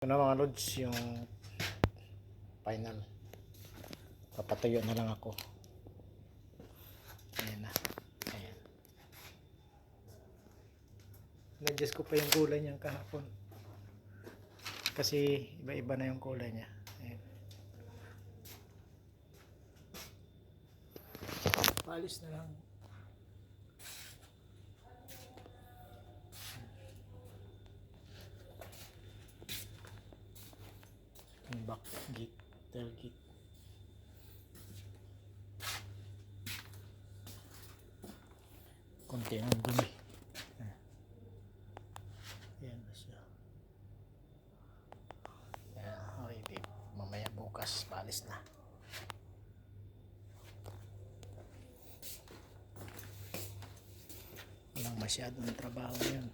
Ito na mga lods, yung final. Papatuyo na lang ako. Ayan na. Ayan. Nag-adjust ko pa yung kulay niya kahapon. Kasi iba-iba na yung kulay niya. Ayan. Palis na lang. Yung back gate, tailgate. Konti ng dumi. Ayan na siya. Ayan, okay babe. Mamaya bukas, palis na. Walang masyadong trabaho yan.